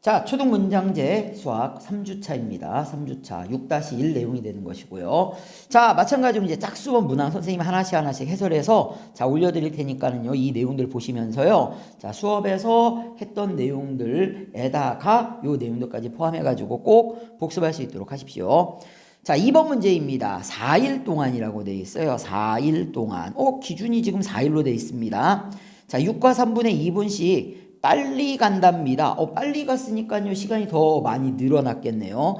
자, 초등문장제 수학 3주차입니다. 3주차 6-1 내용이 되는 것이고요. 자, 마찬가지로 이제 짝수번 문항 선생님이 하나씩 해설해서 자, 올려드릴 테니까는요, 이 내용들 보시면서요, 자, 수업에서 했던 내용들에다가 요 내용들까지 포함해가지고 꼭 복습할 수 있도록 하십시오. 자, 2번 문제입니다. 4일 동안이라고 되어 있어요. 4일 동안. 기준이 지금 4일로 되어 있습니다. 자, 6과 3분의 2분씩 빨리 간답니다. 빨리 갔으니까요, 시간이 더 많이 늘어났겠네요.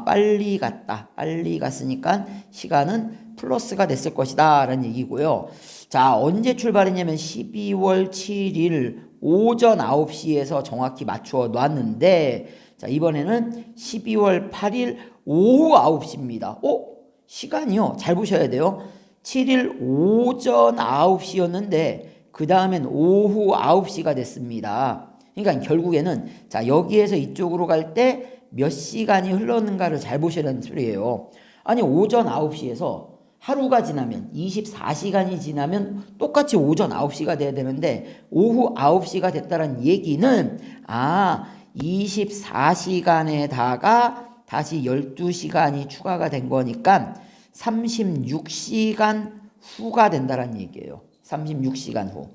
빨리 갔다. 빨리 갔으니까 시간은 플러스가 됐을 것이다. 라는 얘기고요. 자, 언제 출발했냐면 12월 7일 오전 9시에서 정확히 맞추어 놨는데, 자, 이번에는 12월 8일 오후 9시입니다. 시간이요. 잘 보셔야 돼요. 7일 오전 9시였는데, 그 다음엔 오후 9시가 됐습니다. 그러니까 결국에는 자, 여기에서 이쪽으로 갈 때 몇 시간이 흘렀는가를 잘 보시라는 소리예요. 아니, 오전 9시에서 하루가 지나면 24시간이 지나면 똑같이 오전 9시가 돼야 되는데 오후 9시가 됐다는 얘기는 24시간에다가 다시 12시간이 추가가 된 거니까 36시간 후가 된다는 얘기예요. 36시간 후.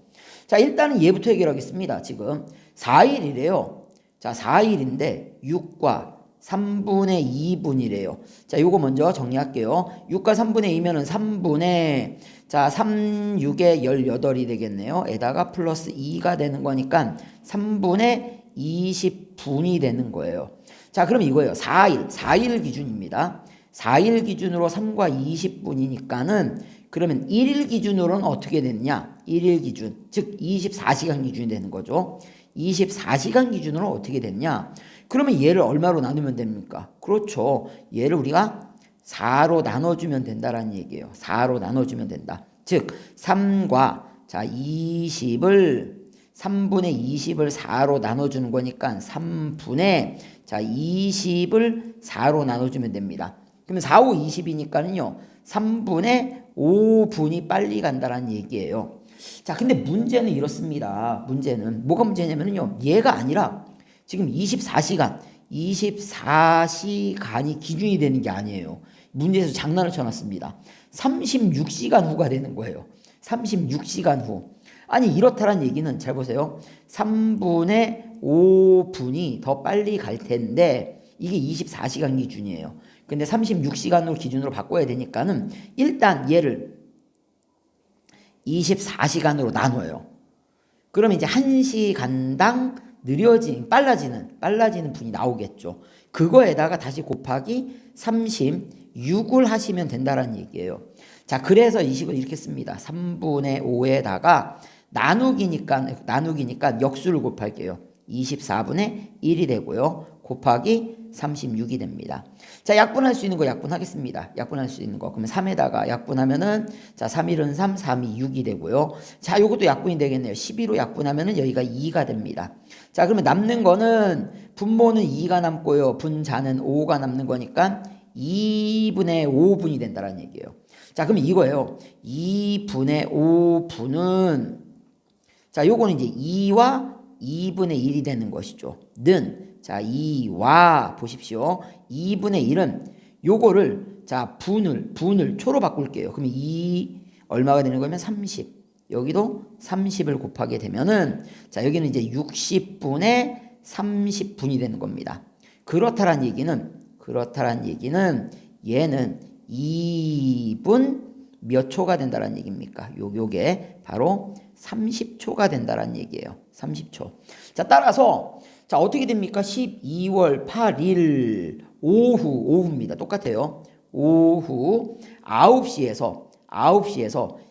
자, 일단은 얘부터 해결하겠습니다. 지금 4일이래요. 자, 4일인데 6과 3분의 2분이래요. 자, 요거 먼저 정리할게요. 6과 3분의 2면은 3분의, 자, 3, 6에 18이 되겠네요. 에다가 플러스 2가 되는 거니까 3분의 20분이 되는 거예요. 자, 그럼 이거예요. 4일 기준입니다. 4일 기준으로 3과 20분이니까는 그러면 1일 기준으로는 어떻게 됐냐? 1일 기준, 즉 24시간 기준이 되는 거죠. 24시간 기준으로 어떻게 됐냐? 그러면 얘를 얼마로 나누면 됩니까? 그렇죠. 얘를 우리가 4로 나눠주면 된다라는 얘기예요. 4로 나눠주면 된다. 즉 3과 자 3분의 20을 4로 나눠주는 거니까 3분의 자 20을 4로 나눠주면 됩니다. 그러면 4, 5, 20이니까는요. 3분의 5분이 빨리 간다는 얘기예요. 자, 근데 문제는 이렇습니다. 문제는 뭐가 문제냐면요. 얘가 아니라 지금 24시간이 기준이 되는 게 아니에요. 문제에서 장난을 쳐놨습니다. 36시간 후가 되는 거예요. 36시간 후. 아니, 이렇다란 얘기는 잘 보세요. 3분의 5분이 더 빨리 갈 텐데 이게 24시간 기준이에요. 근데 36시간으로 기준으로 바꿔야 되니까는 일단 얘를 24시간으로 나눠요. 그러면 이제 1시간당 빨라지는 분이 나오겠죠. 그거에다가 다시 곱하기 36을 하시면 된다는 얘기예요. 자, 그래서 이 식을 이렇게 씁니다. 3분의 5에다가 나누기니까 역수를 곱할게요. 24분의 1이 되고요. 곱하기 36이 됩니다. 자, 약분할 수 있는 거 약분하겠습니다. 약분할 수 있는 거. 그러면 3에다가 약분하면은 자, 3일은 3, 3이 6이 되고요. 자, 요것도 약분이 되겠네요. 12로 약분하면은 여기가 2가 됩니다. 자, 그러면 남는 거는 분모는 2가 남고요. 분자는 5가 남는 거니까 2분의 5분이 된다는 얘기예요. 자, 그러면 이거예요. 2분의 5분은 자, 요거는 이제 2와 2분의 1이 되는 것이죠. 자, 2와 보십시오. 2분의 1은 요거를 자, 분을 초로 바꿀게요. 그러면 2 얼마가 되는 거면 30. 여기도 30을 곱하게 되면은 자, 여기는 이제 60분의 30분이 되는 겁니다. 그렇다란 얘기는 얘는 2분 몇 초가 된다는 얘기입니까? 요게 바로 30초가 된다는 얘기예요. 30초. 자, 따라서 자, 어떻게 됩니까? 12월 8일 오후입니다. 똑같아요. 오후 9시에서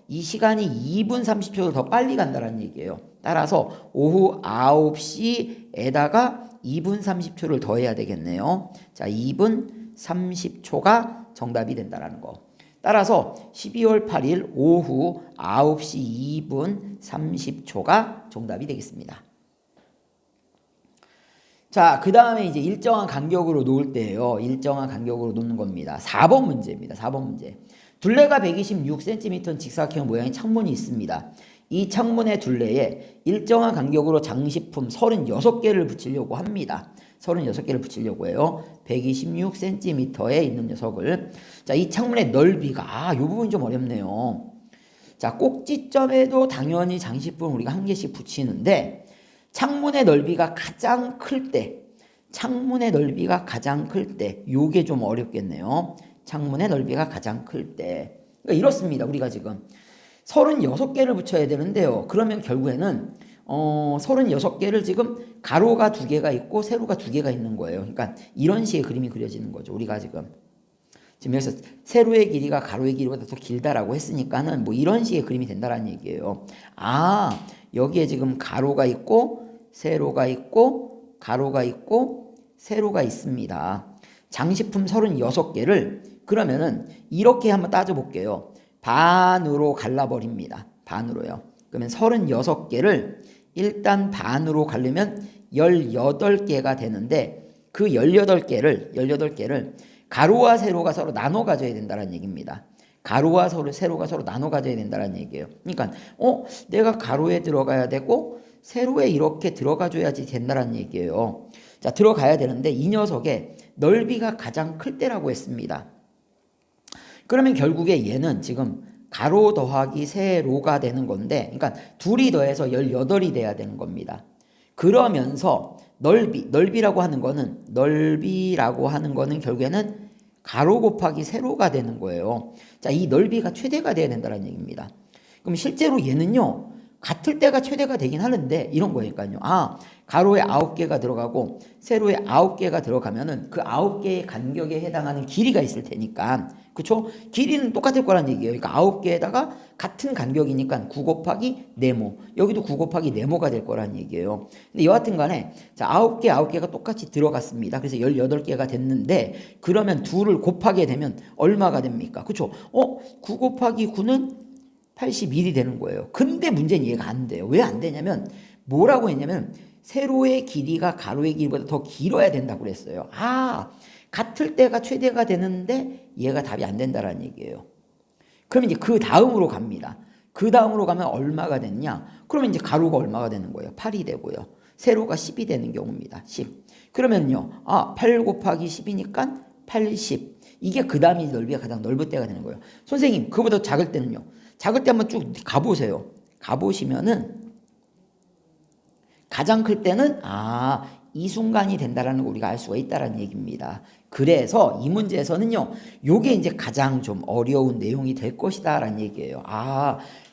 이 시간이 2분 30초를 더 빨리 간다는 얘기예요. 따라서 오후 9시에다가 2분 30초를 더해야 되겠네요. 자, 2분 30초가 정답이 된다는 거. 따라서 12월 8일 오후 9시 2분 30초가 정답이 되겠습니다. 자, 그 다음에 이제 일정한 간격으로 놓을 때예요. 일정한 간격으로 놓는 겁니다. 4번 문제입니다. 4번 문제. 둘레가 126cm인 직사각형 모양의 창문이 있습니다. 이 창문의 둘레에 일정한 간격으로 장식품 36개를 붙이려고 합니다. 36개를 붙이려고 해요. 126cm에 있는 녀석을. 자, 이 창문의 넓이가, 이 부분이 좀 어렵네요. 자, 꼭지점에도 당연히 장식품 우리가 한 개씩 붙이는데, 창문의 넓이가 가장 클 때, 창문의 넓이가 가장 클 때, 요게 좀 어렵겠네요. 창문의 넓이가 가장 클 때. 그러니까 이렇습니다. 우리가 지금 36개를 붙여야 되는데요. 그러면 결국에는 36개를 지금 가로가 2개가 있고 세로가 2개가 있는 거예요. 그러니까 이런 식의 그림이 그려지는 거죠. 우리가 지금 여기서 세로의 길이가 가로의 길이보다 더 길다라고 했으니까는 뭐 이런 식의 그림이 된다라는 얘기예요. 아, 여기에 지금 가로가 있고 세로가 있고 가로가 있고 세로가 있습니다. 장식품 36개를 그러면은 이렇게 한번 따져볼게요. 반으로 갈라버립니다. 반으로요. 그러면 36개를 일단 반으로 갈르면 18개가 되는데 그 18개를 가로와 세로가 서로 나눠 가져야 된다는 얘기입니다. 가로와 세로가 서로 나눠 가져야 된다는 얘기예요. 그러니까 내가 가로에 들어가야 되고 세로에 이렇게 들어가 줘야지 된다는 얘기예요. 자, 들어가야 되는데 이 녀석의 넓이가 가장 클 때라고 했습니다. 그러면 결국에 얘는 지금 가로 더하기 세로가 되는 건데, 그러니까 둘이 더해서 18이 돼야 되는 겁니다. 그러면서 넓이라고 하는 거는 결국에는 가로 곱하기 세로가 되는 거예요. 자, 이 넓이가 최대가 돼야 된다는 얘기입니다. 그럼 실제로 얘는요, 같을 때가 최대가 되긴 하는데 이런 거니까요. 아, 가로에 9개가 들어가고 세로에 9개가 들어가면은 그 9개의 간격에 해당하는 길이가 있을 테니까, 그쵸? 길이는 똑같을 거란 얘기예요. 그러니까 9개에다가 같은 간격이니까 9 곱하기 네모, 여기도 9 곱하기 네모가 될 거란 얘기예요. 근데 여하튼 간에 자, 9개가 똑같이 들어갔습니다. 그래서 18개가 됐는데 그러면 둘을 곱하게 되면 얼마가 됩니까? 그쵸? 9 곱하기 9는 81이 되는 거예요. 근데 문제는 얘가 안 돼요. 왜 안 되냐면 뭐라고 했냐면 세로의 길이가 가로의 길이보다 더 길어야 된다고 그랬어요. 아, 같을 때가 최대가 되는데 얘가 답이 안 된다라는 얘기예요. 그러면 이제 그 다음으로 갑니다. 그 다음으로 가면 얼마가 되느냐? 그러면 이제 가로가 얼마가 되는 거예요? 8이 되고요. 세로가 10이 되는 경우입니다. 10. 그러면요. 8 곱하기 10이니까 80. 이게 그 다음이 넓이가 가장 넓을 때가 되는 거예요. 선생님, 그보다 작을 때는요. 작을 때 한번 쭉 가보세요. 가보시면은 가장 클 때는 이 순간이 된다라는 거 우리가 알 수가 있다라는 얘기입니다. 그래서 이 문제에서는요, 요게 이제 가장 좀 어려운 내용이 될 것이다라는 얘기예요.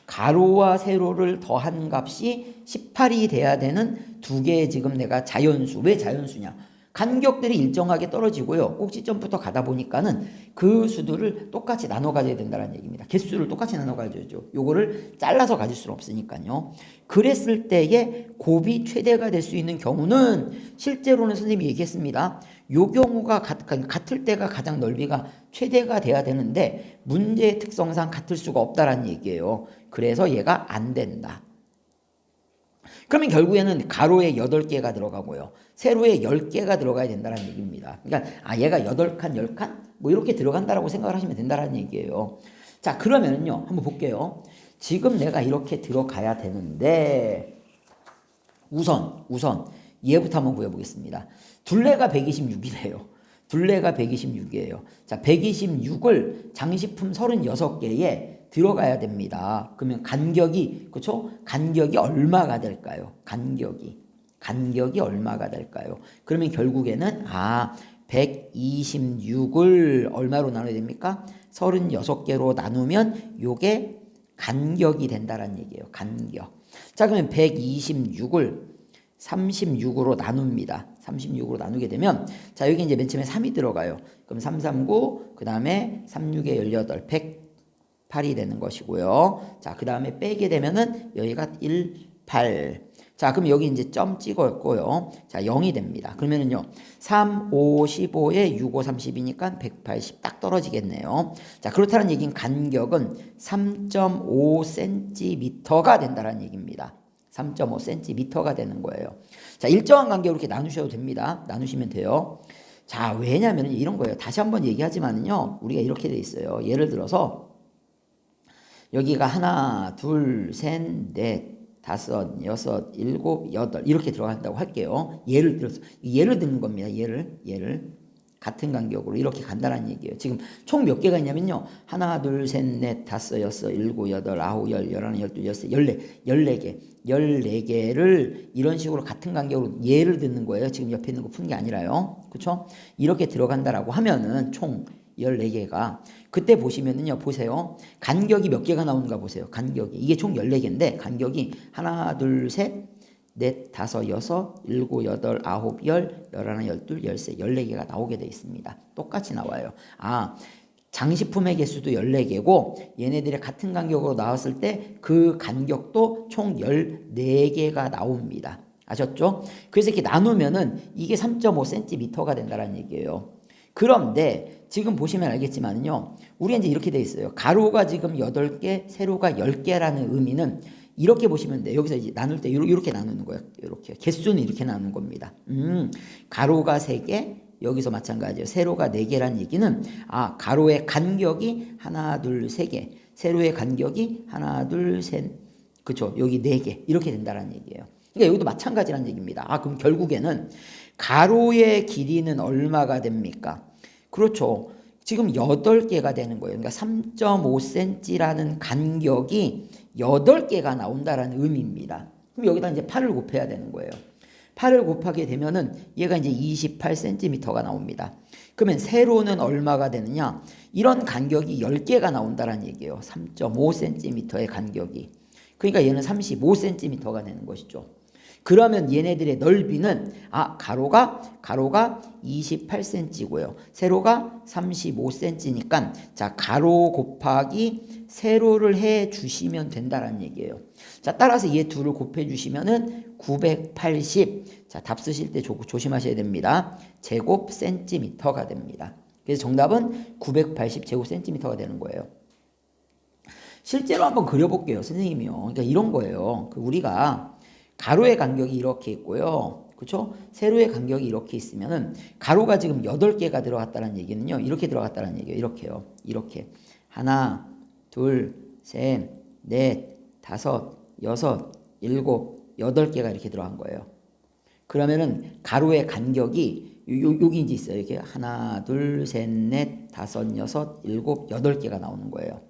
가로와 세로를 더한 값이 18이 돼야 되는 두 개의 지금 내가 자연수. 왜 자연수냐? 간격들이 일정하게 떨어지고요. 꼭지점부터 가다 보니까는 그 수들을 똑같이 나눠 가져야 된다는 얘기입니다. 개수를 똑같이 나눠 가져야죠. 요거를 잘라서 가질 수는 없으니까요. 그랬을 때에 곱이 최대가 될 수 있는 경우는 실제로는 선생님이 얘기했습니다. 요 경우가 같을 때가 가장 넓이가 최대가 돼야 되는데 문제의 특성상 같을 수가 없다라는 얘기예요. 그래서 얘가 안 된다. 그러면 결국에는 가로에 8개가 들어가고요. 세로에 10개가 들어가야 된다는 얘기입니다. 그러니까 얘가 8칸, 10칸? 뭐 이렇게 들어간다라고 생각을 하시면 된다는 얘기예요. 자, 그러면은요. 한번 볼게요. 지금 내가 이렇게 들어가야 되는데 우선 얘부터 한번 구해보겠습니다. 둘레가 126이래요. 둘레가 126이에요. 자, 126을 장식품 36개에 들어가야 됩니다. 그러면 간격이, 그렇죠? 간격이 얼마가 될까요? 간격이 얼마가 될까요? 그러면 결국에는 126을 얼마로 나눠야 됩니까? 36개로 나누면 요게 간격이 된다는 얘기예요. 간격. 자, 그러면 126을 36으로 나눕니다. 36으로 나누게 되면 자, 여기 이제 맨 처음에 3이 들어가요. 그럼 3, 3, 9, 그 다음에 3, 6에 18, 108이 되는 것이고요. 자, 그 다음에 빼게 되면은 여기가 1, 8. 자, 그럼 여기 이제 점 찍었고요. 자, 0이 됩니다. 그러면은요, 3, 5, 15에 6, 5, 30이니까 180 딱 떨어지겠네요. 자, 그렇다는 얘기는 간격은 3.5cm가 된다는 얘기입니다. 3.5cm가 되는 거예요. 자, 일정한 간격으로 이렇게 나누셔도 됩니다. 나누시면 돼요. 자, 왜냐면 이런 거예요. 다시 한번 얘기하지만요, 우리가 이렇게 돼 있어요. 예를 들어서 여기가 하나, 둘, 셋, 넷, 다섯, 여섯, 일곱, 여덟 이렇게 들어간다고 할게요. 예를 들어서 예를 드는 겁니다. 예를 같은 간격으로 이렇게 간다는 얘기예요. 지금 총 몇 개가 있냐면요. 하나, 둘, 셋, 넷, 다섯, 여섯, 일곱, 여덟, 아홉, 열, 열하나, 열둘, 열세, 열네 개. 14개를 이런 식으로 같은 간격으로 예를 듣는 거예요. 지금 옆에 있는 거 푸는 게 아니라요. 그렇죠? 이렇게 들어간다라고 하면은 총 14개가 그때 보시면은요. 보세요. 간격이 몇 개가 나오는가 보세요. 간격이. 이게 총 14개인데 간격이 하나, 둘, 셋, 넷, 다섯, 여섯, 일곱, 여덟, 아홉, 열, 열하나, 열둘, 열세, 14개가 나오게 되어 있습니다. 똑같이 나와요. 장식품의 개수도 14개고 얘네들이 같은 간격으로 나왔을 때 그 간격도 총 14개가 나옵니다. 아셨죠? 그래서 이렇게 나누면은 이게 3.5cm가 된다는 얘기예요. 그런데 지금 보시면 알겠지만요. 우리가 이제 이렇게 돼 있어요. 가로가 지금 8개, 세로가 10개라는 의미는 이렇게 보시면 돼요. 여기서 이제 나눌 때 이렇게 나누는 거예요. 이렇게 개수는 이렇게 나누는 겁니다. 가로가 3개, 여기서 마찬가지예요. 세로가 4개란 얘기는 가로의 간격이 하나, 둘, 3개, 세로의 간격이 하나, 둘, 셋, 그렇죠? 여기 4개 이렇게 된다는 얘기예요. 그러니까 여기도 마찬가지란 얘기입니다. 그럼 결국에는 가로의 길이는 얼마가 됩니까? 그렇죠. 지금 8개가 되는 거예요. 그러니까 3.5cm라는 간격이 8개가 나온다라는 의미입니다. 그럼 여기다 이제 8을 곱해야 되는 거예요. 8을 곱하게 되면은 얘가 이제 28cm가 나옵니다. 그러면 세로는 얼마가 되느냐? 이런 간격이 10개가 나온다는 얘기예요. 3.5cm의 간격이. 그러니까 얘는 35cm가 되는 것이죠. 그러면 얘네들의 넓이는 가로가 28cm고요. 세로가 35cm니까 자, 가로 곱하기 세로를 해 주시면 된다는 얘기예요. 자, 따라서 얘 둘을 곱해 주시면은 980. 자, 답 쓰실 때 조심하셔야 됩니다. 제곱 센티미터가 됩니다. 그래서 정답은 980 제곱 센티미터가 되는 거예요. 실제로 한번 그려볼게요, 선생님이요. 그러니까 이런 거예요. 우리가 가로의 간격이 이렇게 있고요. 그렇죠? 세로의 간격이 이렇게 있으면은 가로가 지금 8개가 들어갔다는 얘기는요. 이렇게 들어갔다는 얘기예요. 이렇게요. 이렇게. 하나, 둘, 셋, 넷, 다섯, 여섯, 일곱, 8개가 이렇게 들어간 거예요. 그러면은 가로의 간격이 여기 이제 있어요. 이렇게 하나, 둘, 셋, 넷, 다섯, 여섯, 일곱, 8개가 나오는 거예요.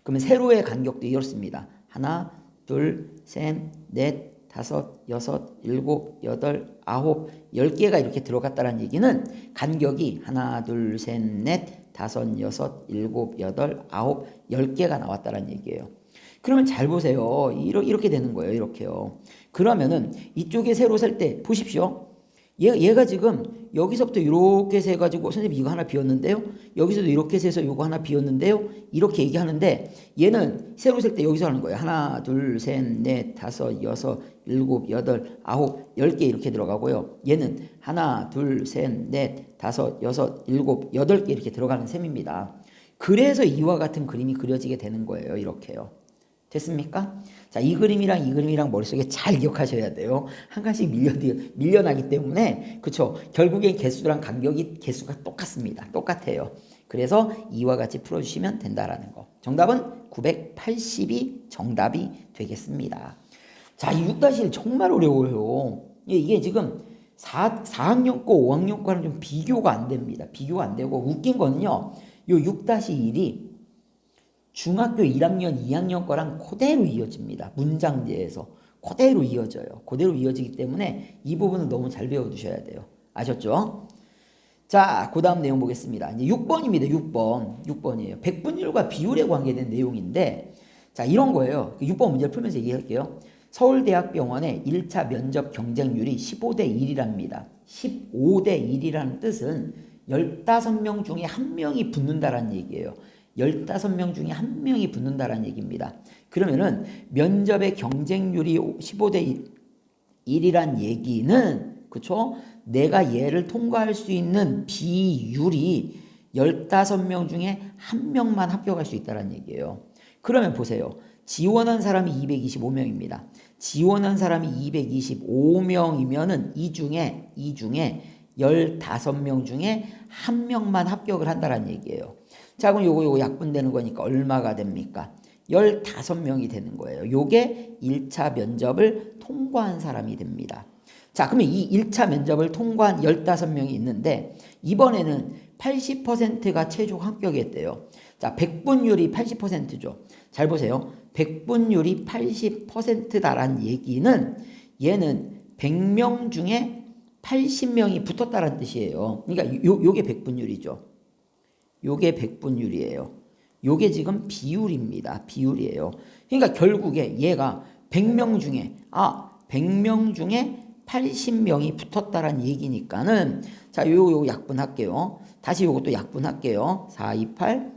그러면 세로의 간격도 이렇습니다. 하나, 둘, 셋, 넷, 다섯, 여섯, 일곱, 여덟, 아홉, 10개가 이렇게 들어갔다는 얘기는 간격이 하나, 둘, 셋, 넷, 다섯, 여섯, 일곱, 여덟, 아홉, 10개가 나왔다는 얘기예요. 그러면 잘 보세요. 이렇게 되는 거예요. 이렇게요. 그러면은 이쪽에 세로 셀 때 보십시오. 얘가 지금 여기서부터 이렇게 세가지고 선생님 이거 하나 비웠는데요. 여기서도 이렇게 세서 이거 하나 비웠는데요. 이렇게 얘기하는데 얘는 세로 셀 때 여기서 하는 거예요. 하나, 둘, 셋, 넷, 다섯, 여섯, 일곱, 여덟, 아홉, 10개 이렇게 들어가고요. 얘는 하나, 둘, 셋, 넷, 다섯, 여섯, 일곱, 8개 이렇게 들어가는 셈입니다. 그래서 이와 같은 그림이 그려지게 되는 거예요. 이렇게요. 됐습니까? 자, 이 그림이랑 머릿속에 잘 기억하셔야 돼요. 한 가지 밀려나기 때문에, 그쵸? 결국엔 개수랑 개수가 똑같습니다. 똑같아요. 그래서 이와 같이 풀어주시면 된다라는 거. 정답은 980이 정답이 되겠습니다. 자, 이 6-1 정말 어려워요. 이게 지금 4학년 거, 5학년 거랑 좀 비교가 안 됩니다. 비교가 안 되고, 웃긴 거는요, 요 6-1이 중학교 1학년, 2학년 거랑 그대로 이어집니다. 문장제에서 그대로 이어져요. 그대로 이어지기 때문에 이 부분은 너무 잘 배워두셔야 돼요. 아셨죠? 자, 그 다음 내용 보겠습니다. 이제 6번입니다. 6번이에요. 백분율과 비율에 관계된 내용인데, 자, 이런 거예요. 6번 문제를 풀면서 얘기할게요. 서울대학병원의 1차 면접 경쟁률이 15대 1이랍니다. 15대 1이라는 뜻은 15명 중에 1명이 붙는다라는 얘기예요. 15명 중에 1명이 붙는다라는 얘기입니다. 그러면은 면접의 경쟁률이 15대 1이란 얘기는, 그쵸? 내가 얘를 통과할 수 있는 비율이 15명 중에 1명만 합격할 수 있다는 얘기예요. 그러면 보세요. 지원한 사람이 225명입니다. 지원한 사람이 225명이면은 이 중에 15명 중에 1명만 합격을 한다는 얘기예요. 자, 그럼 요거 약분되는 거니까 얼마가 됩니까? 15명이 되는 거예요. 요게 1차 면접을 통과한 사람이 됩니다. 자, 그러면 이 1차 면접을 통과한 15명이 있는데 이번에는 80%가 최종 합격했대요. 자, 백분율이 80%죠. 잘 보세요. 백분율이 80%다란 얘기는 얘는 100명 중에 80명이 붙었다는 뜻이에요. 그러니까 요게 백분율이죠. 요게 백분율이에요. 요게 지금 비율입니다. 비율이에요. 그러니까 결국에 얘가 100명 중에 100명 중에 80명이 붙었다란 얘기니까는 자, 요거 약분할게요. 다시 요것도 약분할게요. 4, 2, 8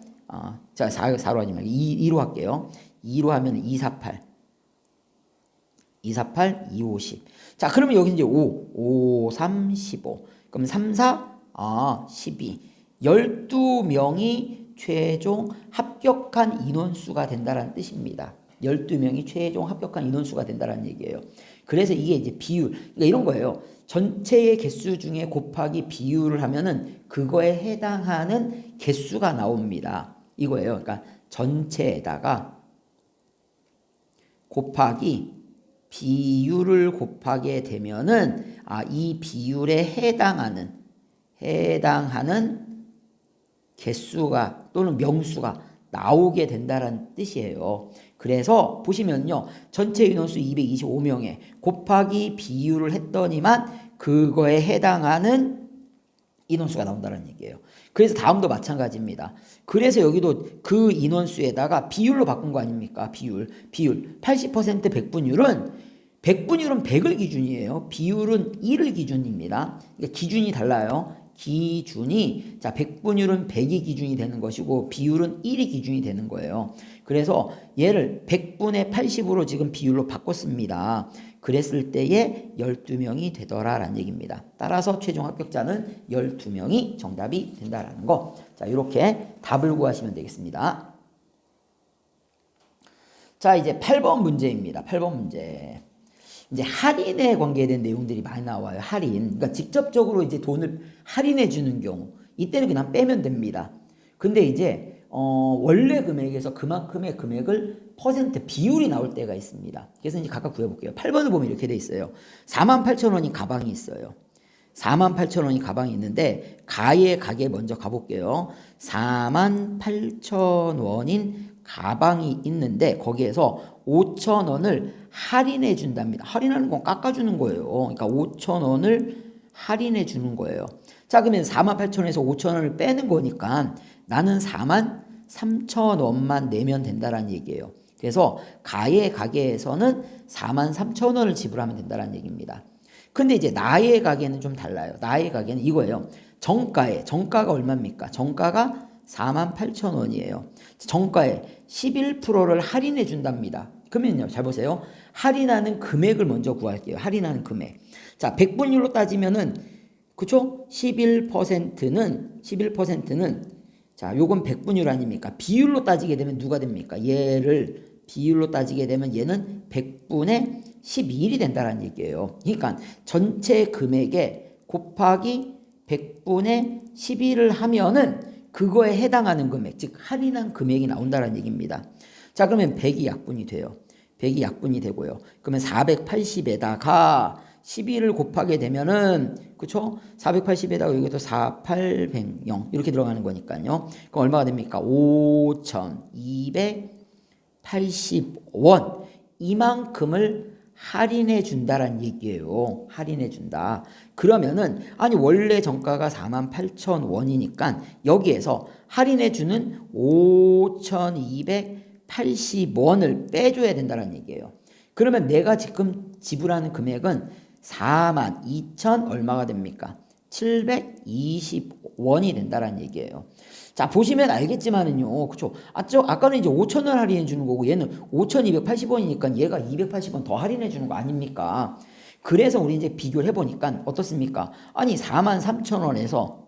자, 4로 하지 말고 2로 할게요. 2로 하면 2, 4, 8 2, 4, 8, 2, 5, 10. 자, 그러면 여기 이제 5, 3, 15. 그럼 3, 4, 12. 12명이 최종 합격한 인원수가 된다는 뜻입니다. 12명이 최종 합격한 인원수가 된다는 얘기예요. 그래서 이게 이제 비율. 그러니까 이런 거예요. 전체의 개수 중에 곱하기 비율을 하면은 그거에 해당하는 개수가 나옵니다. 이거예요. 그러니까 전체에다가 곱하기 비율을 곱하게 되면은 이 비율에 해당하는 개수가 또는 명수가 나오게 된다는 뜻이에요. 그래서 보시면요. 전체 인원수 225명에 곱하기 비율을 했더니만 그거에 해당하는 인원수가 나온다는 얘기예요. 그래서 다음도 마찬가지입니다. 그래서 여기도 그 인원수에다가 비율로 바꾼 거 아닙니까? 비율 80% 백분율은 100을 기준이에요. 비율은 1을 기준입니다. 그러니까 기준이 달라요. 기준이 자 100분율은 100이 기준이 되는 것이고 비율은 1이 기준이 되는 거예요. 그래서 얘를 100분의 80으로 지금 비율로 바꿨습니다. 그랬을 때에 12명이 되더라라는 얘기입니다. 따라서 최종 합격자는 12명이 정답이 된다라는 거. 자, 이렇게 답을 구하시면 되겠습니다. 자, 이제 8번 문제입니다. 8번 문제. 이제 할인에 관계된 내용들이 많이 나와요. 할인. 그러니까 직접적으로 이제 돈을 할인해 주는 경우. 이때는 그냥 빼면 됩니다. 근데 이제 원래 금액에서 그만큼의 금액을 퍼센트 비율이 나올 때가 있습니다. 그래서 이제 각각 구해볼게요. 8번을 보면 이렇게 돼 있어요. 48,000원이 가방이 있어요. 48,000원이 가방이 있는데 가의 가게 먼저 가볼게요. 48,000원인 가방이 있는데 거기에서 5,000원을 할인해 준답니다. 할인하는 건 깎아주는 거예요. 그러니까 5,000원을 할인해 주는 거예요. 자, 그러면 48,000원에서 5,000원을 빼는 거니까 나는 43,000원만 내면 된다는 얘기예요. 그래서 가의 가게에서는 43,000원을 지불하면 된다는 얘기입니다. 근데 이제 나의 가게는 좀 달라요. 나의 가게는 이거예요. 정가가 얼마입니까? 정가가 48,000원이에요. 정가에 11%를 할인해 준답니다. 그러면요, 잘 보세요. 할인하는 금액을 먼저 구할게요. 할인하는 금액. 자, 100분율로 따지면은, 그쵸? 11%는, 자, 요건 100분율 아닙니까? 비율로 따지게 되면 누가 됩니까? 얘를 비율로 따지게 되면 얘는 100분의 11이 된다는 얘기예요. 그러니까 전체 금액에 곱하기 100분의 11을 하면은 그거에 해당하는 금액, 즉 할인한 금액이 나온다는 얘기입니다. 자, 그러면 100이 약분이 돼요. 100이 약분이 되고요. 그러면 480에다가 12를 곱하게 되면은, 그쵸? 480에다가 여기도 4, 8, 100, 0 이렇게 들어가는 거니까요. 그럼 얼마가 됩니까? 5,280원. 이만큼을 할인해 준다란 얘기예요. 할인해 준다. 그러면은 아니 원래 정가가 48,000원이니까 여기에서 할인해 주는 5,280원을 빼줘야 된다는 얘기예요. 그러면 내가 지금 지불하는 금액은 42,000 얼마가 됩니까? 720원이 된다는 얘기예요. 자, 보시면 알겠지만은요. 그쵸? 아까는 이제 5,000원 할인해 주는 거고 얘는 5,280원이니까 얘가 280원 더 할인해 주는 거 아닙니까? 그래서 우리 이제 비교를 해보니까 어떻습니까? 아니, 43,000원에서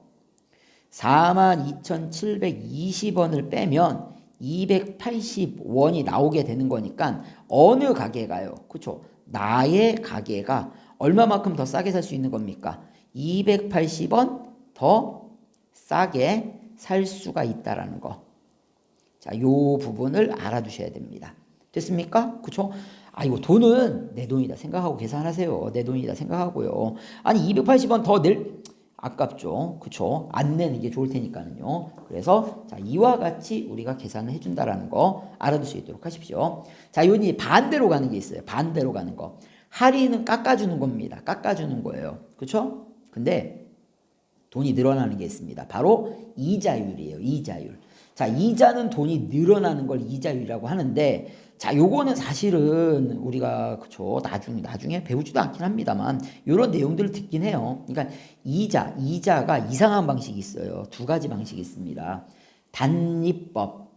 42,720원을 빼면 280원이 나오게 되는 거니까 어느 가게가요? 그쵸? 나의 가게가 얼마만큼 더 싸게 살 수 있는 겁니까? 280원 더 싸게 살 수가 있다라는 거. 자, 요 부분을 알아두셔야 됩니다. 됐습니까? 그쵸? 아, 이거 돈은 내 돈이다 생각하고 계산하세요. 내 돈이다 생각하고요. 아니, 280원 더 아깝죠. 그쵸? 안 내는 게 좋을 테니까는요. 그래서 자, 이와 같이 우리가 계산을 해준다라는 거 알아둘 수 있도록 하십시오. 자, 요니 반대로 가는 게 있어요. 반대로 가는 거. 할인은 깎아주는 겁니다. 깎아주는 거예요. 그쵸? 근데 돈이 늘어나는 게 있습니다. 바로 이자율이에요. 이자율. 자, 이자는 돈이 늘어나는 걸 이자율이라고 하는데, 자, 요거는 사실은 우리가 그쵸 나중에 배우지도 않긴 합니다만 요런 내용들을 듣긴 해요. 그러니까 이자가 이상한 방식이 있어요. 두 가지 방식이 있습니다.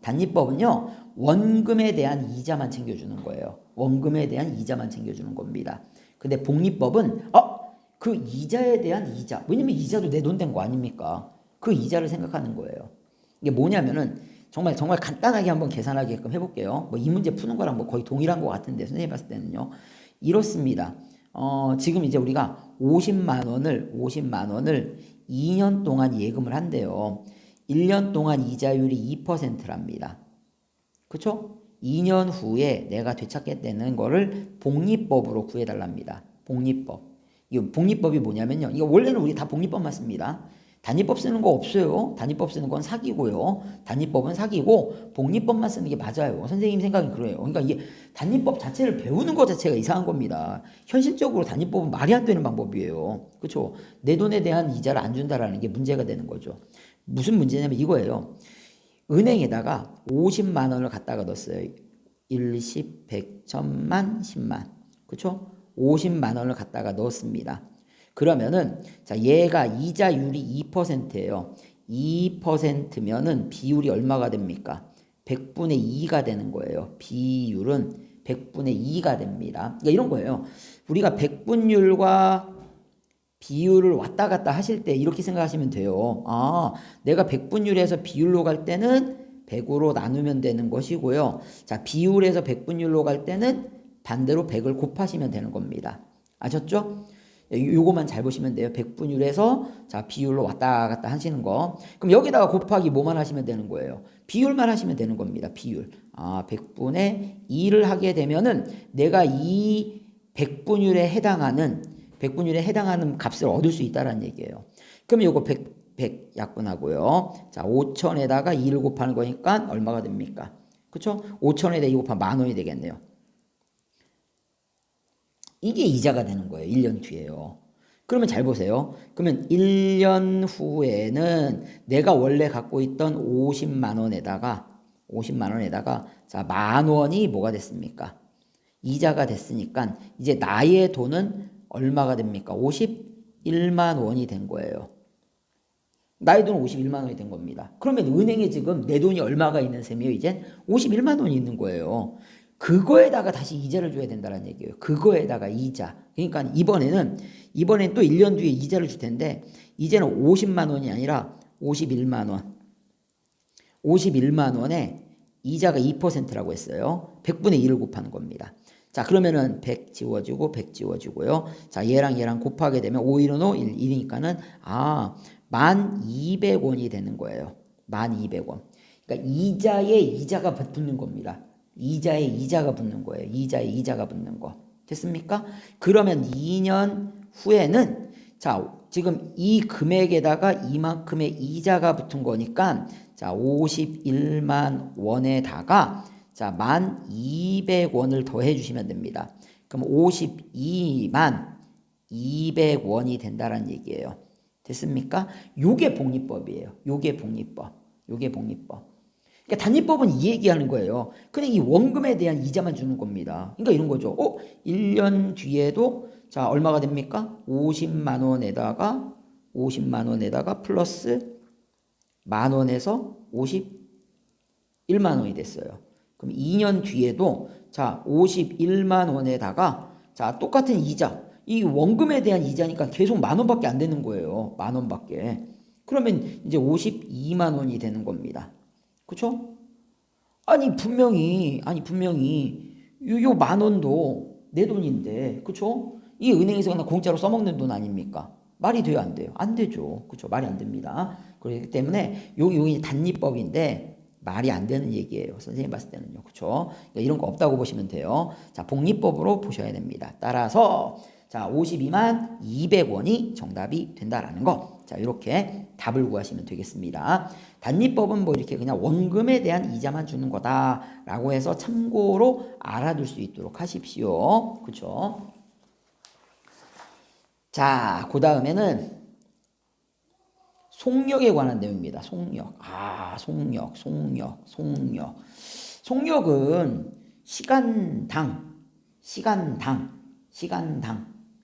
단위법은요 원금에 대한 이자만 챙겨주는 거예요. 원금에 대한 이자만 챙겨주는 겁니다. 근데 복리법은 그 이자에 대한 이자, 왜냐면 이자도 내 돈 된 거 아닙니까? 그 이자를 생각하는 거예요. 이게 뭐냐면은 정말 간단하게 한번 계산하게끔 해볼게요. 뭐 이 문제 푸는 거랑 뭐 거의 동일한 것 같은데 선생님 봤을 때는요 이렇습니다. 지금 이제 우리가 50만 원을 2년 동안 예금을 한대요. 1년 동안 이자율이 2%랍니다. 그쵸? 2년 후에 내가 되찾겠다는 거를 복리법으로 구해달랍니다. 복리법. 이 복리법이 뭐냐면요. 이거 원래는 우리 다 복리법만 씁니다. 단위법 쓰는 거 없어요. 단위법 쓰는 건 사기고요. 단위법은 사기고 복리법만 쓰는 게 맞아요. 선생님 생각이 그래요. 그러니까 이게 단위법 자체를 배우는 것 자체가 이상한 겁니다. 현실적으로 단위법은 말이 안 되는 방법이에요. 그렇죠? 내 돈에 대한 이자를 안 준다라는 게 문제가 되는 거죠. 무슨 문제냐면 이거예요. 은행에다가 50만 원을 갖다가 넣었어요. 1, 10, 100, 1000만, 10만. 그렇죠? 50만 원을 갖다가 넣었습니다. 그러면은 자, 얘가 이자율이 2%예요. 2%면은 비율이 얼마가 됩니까? 100분의 2가 되는 거예요. 비율은 100분의 2가 됩니다. 그러니까 이런 거예요. 우리가 백분율과 비율을 왔다 갔다 하실 때 이렇게 생각하시면 돼요. 내가 백분율에서 비율로 갈 때는 100으로 나누면 되는 것이고요. 자, 비율에서 백분율로 갈 때는 반대로 100을 곱하시면 되는 겁니다. 아셨죠? 요거만 잘 보시면 돼요. 백분율에서 자, 비율로 왔다 갔다 하시는 거. 그럼 여기다가 곱하기 뭐만 하시면 되는 거예요? 비율만 하시면 되는 겁니다. 비율. 100분의 2를 하게 되면은 내가 이 백분율에 해당하는 값을 얻을 수 있다는 얘기예요. 그럼 요거 100 약분하고요. 자, 5천에다가 2를 곱하는 거니까 얼마가 됩니까? 그쵸? 5천에다 2 곱하면 10,000원이 되겠네요. 이게 이자가 되는 거예요. 1년 뒤에요. 그러면 잘 보세요. 그러면 1년 후에는 내가 원래 갖고 있던 50만 원에다가 자, 10,000원이 뭐가 됐습니까? 이자가 됐으니까 이제 나의 돈은 얼마가 됩니까? 51만 원이 된 거예요. 나의 돈은 51만 원이 된 겁니다. 그러면 은행에 지금 내 돈이 얼마가 있는 셈이에요? 이젠 51만 원이 있는 거예요. 그거에다가 다시 이자를 줘야 된다는 얘기예요. 그거에다가 이자. 그러니까 이번엔 또 1년 뒤에 이자를 줄 텐데 이제는 50만 원이 아니라 51만 원. 51만 원에 이자가 2%라고 했어요. 100분의 1을 곱하는 겁니다. 자, 그러면은 100 지워지고 100 지워지고요. 자, 얘랑 곱하게 되면 5, 1은 5, 1이니까는 1,200원이 되는 거예요. 1,200원. 그러니까 이자에 이자가 붙는 겁니다. 이자에 이자가 붙는 거예요. 이자에 이자가 붙는 거. 됐습니까? 그러면 2년 후에는 자, 지금 이 금액에다가 이만큼의 이자가 붙은 거니까 자, 51만 원에다가 자, 1,200원을 더해 주시면 됩니다. 그럼 52만 200원이 된다는 얘기예요. 됐습니까? 요게 복리법이에요. 요게 복리법. 그러니까 단위법은 이 얘기하는 거예요. 그냥 이 원금에 대한 이자만 주는 겁니다. 그러니까 이런 거죠. 1년 뒤에도 자, 얼마가 됩니까? 50만 원에다가 플러스 10,000원에서 51만 원이 됐어요. 그럼 2년 뒤에도 자, 51만 원에다가 자, 똑같은 이자. 이 원금에 대한 이자니까 계속 10,000원밖에 안 되는 거예요. 10,000원밖에. 그러면 이제 52만 원이 되는 겁니다. 그쵸? 아니 분명히 요 10,000원도 내 돈인데, 그쵸? 이 은행에서 그냥 공짜로 써먹는 돈 아닙니까? 말이 돼요, 안 돼요? 안 되죠. 그쵸? 말이 안 됩니다. 그렇기 때문에 여기 단위법인데 말이 안 되는 얘기예요. 선생님 봤을 때는요. 그렇죠? 이런 거 없다고 보시면 돼요. 자, 복리법으로 보셔야 됩니다. 따라서 자, 52만 200원이 정답이 된다라는 거. 자, 이렇게 답을 구하시면 되겠습니다. 단리법은 뭐 이렇게 그냥 원금에 대한 이자만 주는 거다라고 해서 참고로 알아둘 수 있도록 하십시오. 그렇죠? 자, 그 다음에는 속력에 관한 내용입니다. 속력. 속력. 속력은 시간당.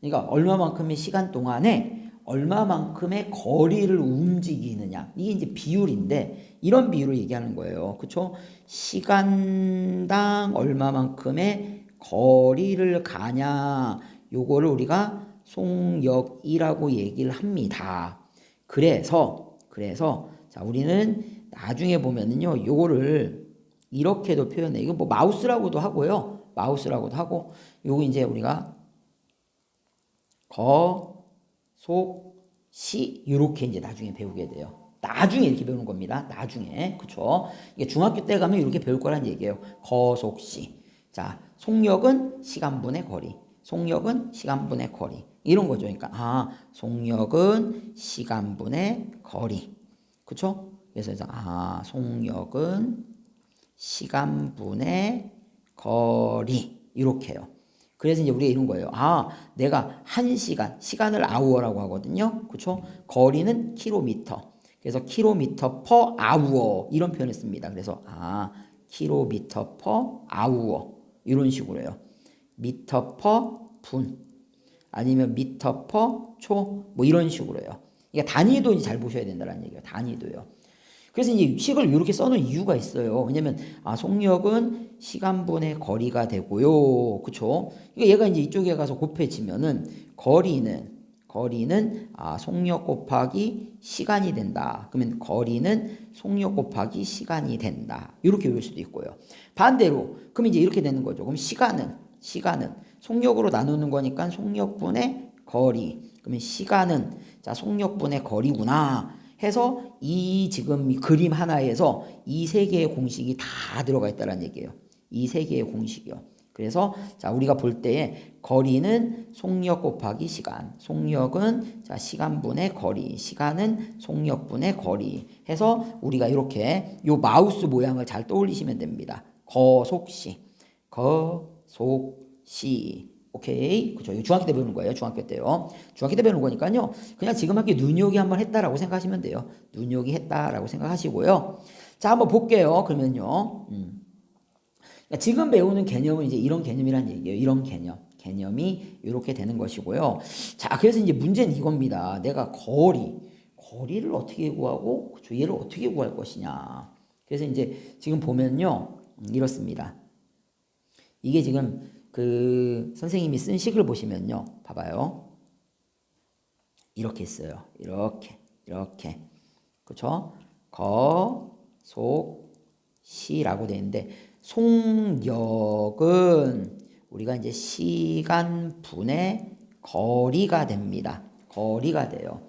그러니까 얼마만큼의 시간 동안에 얼마만큼의 거리를 움직이느냐. 이게 이제 비율인데 이런 비율을 얘기하는 거예요. 그렇죠? 시간당 얼마만큼의 거리를 가냐. 요거를 우리가 속력이라고 얘기를 합니다. 그래서 자, 우리는 나중에 보면은요. 요거를 이렇게도 표현해. 이거 뭐 마우스라고도 하고요. 마우스라고도 하고 요거 이제 우리가 거, 속, 시 이렇게 이제 나중에 배우게 돼요. 나중에 이렇게 배우는 겁니다. 나중에. 그쵸? 이게 중학교 때 가면 이렇게 배울 거란 얘기예요. 거, 속, 시. 자, 속력은 시간분의 거리. 속력은 시간분의 거리. 이런 거죠. 그러니까 속력은 시간분의 거리. 그쵸? 그래서 속력은 시간분의 거리. 이렇게요. 그래서 이제 우리가 이런 거예요. 내가 1시간, 시간을 아우어라고 하거든요. 그쵸? 거리는 킬로미터. 그래서 킬로미터 퍼 아우어 이런 표현을 씁니다. 그래서 킬로미터 퍼 아우어 이런 식으로 해요. 미터 퍼 분 아니면 미터 퍼 초 뭐 이런 식으로 해요. 그러니까 단위도 이제 잘 보셔야 된다는 얘기예요. 단위도요. 그래서 이제 식을 이렇게 써놓은 이유가 있어요. 왜냐면 속력은 시간분의 거리가 되고요. 그쵸? 그러니까 얘가 이제 이쪽에 가서 곱해지면은 거리는 속력 곱하기 시간이 된다. 그러면 거리는 속력 곱하기 시간이 된다. 이렇게 외울 수도 있고요. 반대로 그럼 이제 이렇게 되는 거죠. 그럼 시간은 속력으로 나누는 거니까 속력분의 거리. 그러면 시간은 속력분의 거리구나 해서 이 지금 그림 하나에서 이 세 개의 공식이 다 들어가 있다는 얘기예요. 이 세 개의 공식이요. 그래서 우리가 볼 때에 거리는 속력 곱하기 시간, 속력은 시간분의 거리, 시간은 속력분의 거리 해서 우리가 이렇게 요 마우스 모양을 잘 떠올리시면 됩니다. 거속시, 거속시. 오케이. 그죠. 중학교 때 배우는 거예요. 중학교 때요. 중학교 때 배우는 거니까요. 그냥 지금 학교 눈요기 한번 했다라고 생각하시면 돼요. 눈요기 했다라고 생각하시고요. 자, 한번 볼게요. 그러면요. 지금 배우는 개념은 이제 이런 개념이란 얘기예요. 이런 개념이 이렇게 되는 것이고요. 자, 그래서 이제 문제는 이겁니다. 내가 거리를 어떻게 구하고, 그쵸? 얘를 어떻게 구할 것이냐. 그래서 이제 지금 보면요. 이렇습니다. 이게 지금 그 선생님이 쓴 식을 보시면요. 봐봐요. 이렇게 있어요. 이렇게. 그쵸? 속, 시라고 되어 있는데, 속력은 우리가 이제 시간분의 거리가 됩니다. 거리가 돼요.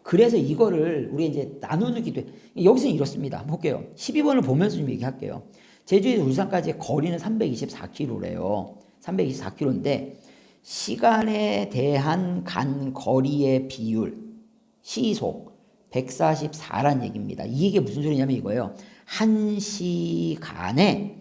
그래서 이거를 우리 이제 나누기도 해. 여기서는 이렇습니다. 볼게요. 12번을 보면서 좀 얘기할게요. 제주에서 울산까지의 거리는 324km래요. 324km인데 시간에 대한 간 거리의 비율, 시속 144란 얘기입니다. 이게 무슨 소리냐면 이거예요. 1시간에